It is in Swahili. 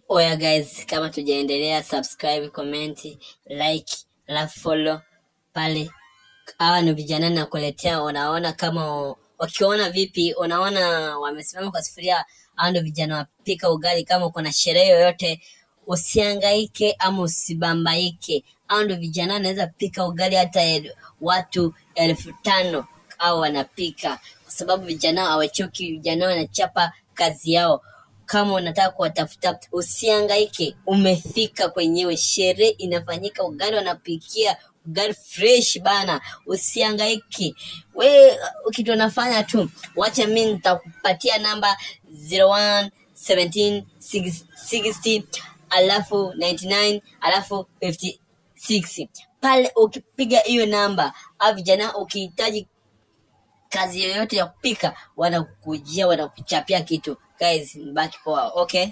Oya guys, kama tujaendelea, subscribe, comment, like, follow pale. Hawa ni vijana na kuletea, unaona kama wakiona vipi, unaona wamesimama kwa sufuria. Hawa ndio vijana wapika ugali. Kama kuna sherehe yoyote, usihangaike ama usibambaike. Hawa ndio vijana wanaweza pika ugali hata watu 5,000 au wanapika, kwa sababu vijana hawachoki, vijana wanachapa kazi yao. Kama unataka kuwatafuta, usihangaike, umefika kwenyewe, sherehe inafanyika, ugali wanapikia, ugali fresh bana, usihangaike. Kitu unafanya tu, wacha mimi nitakupatia namba 01 17 60 alafu 99 alafu 56. Pale ukipiga hiyo namba, au vijana ukihitaji kazi yoyote ya kupika, wanakujia, wanakuchapia kitu. Guys, mbaki poa, okay?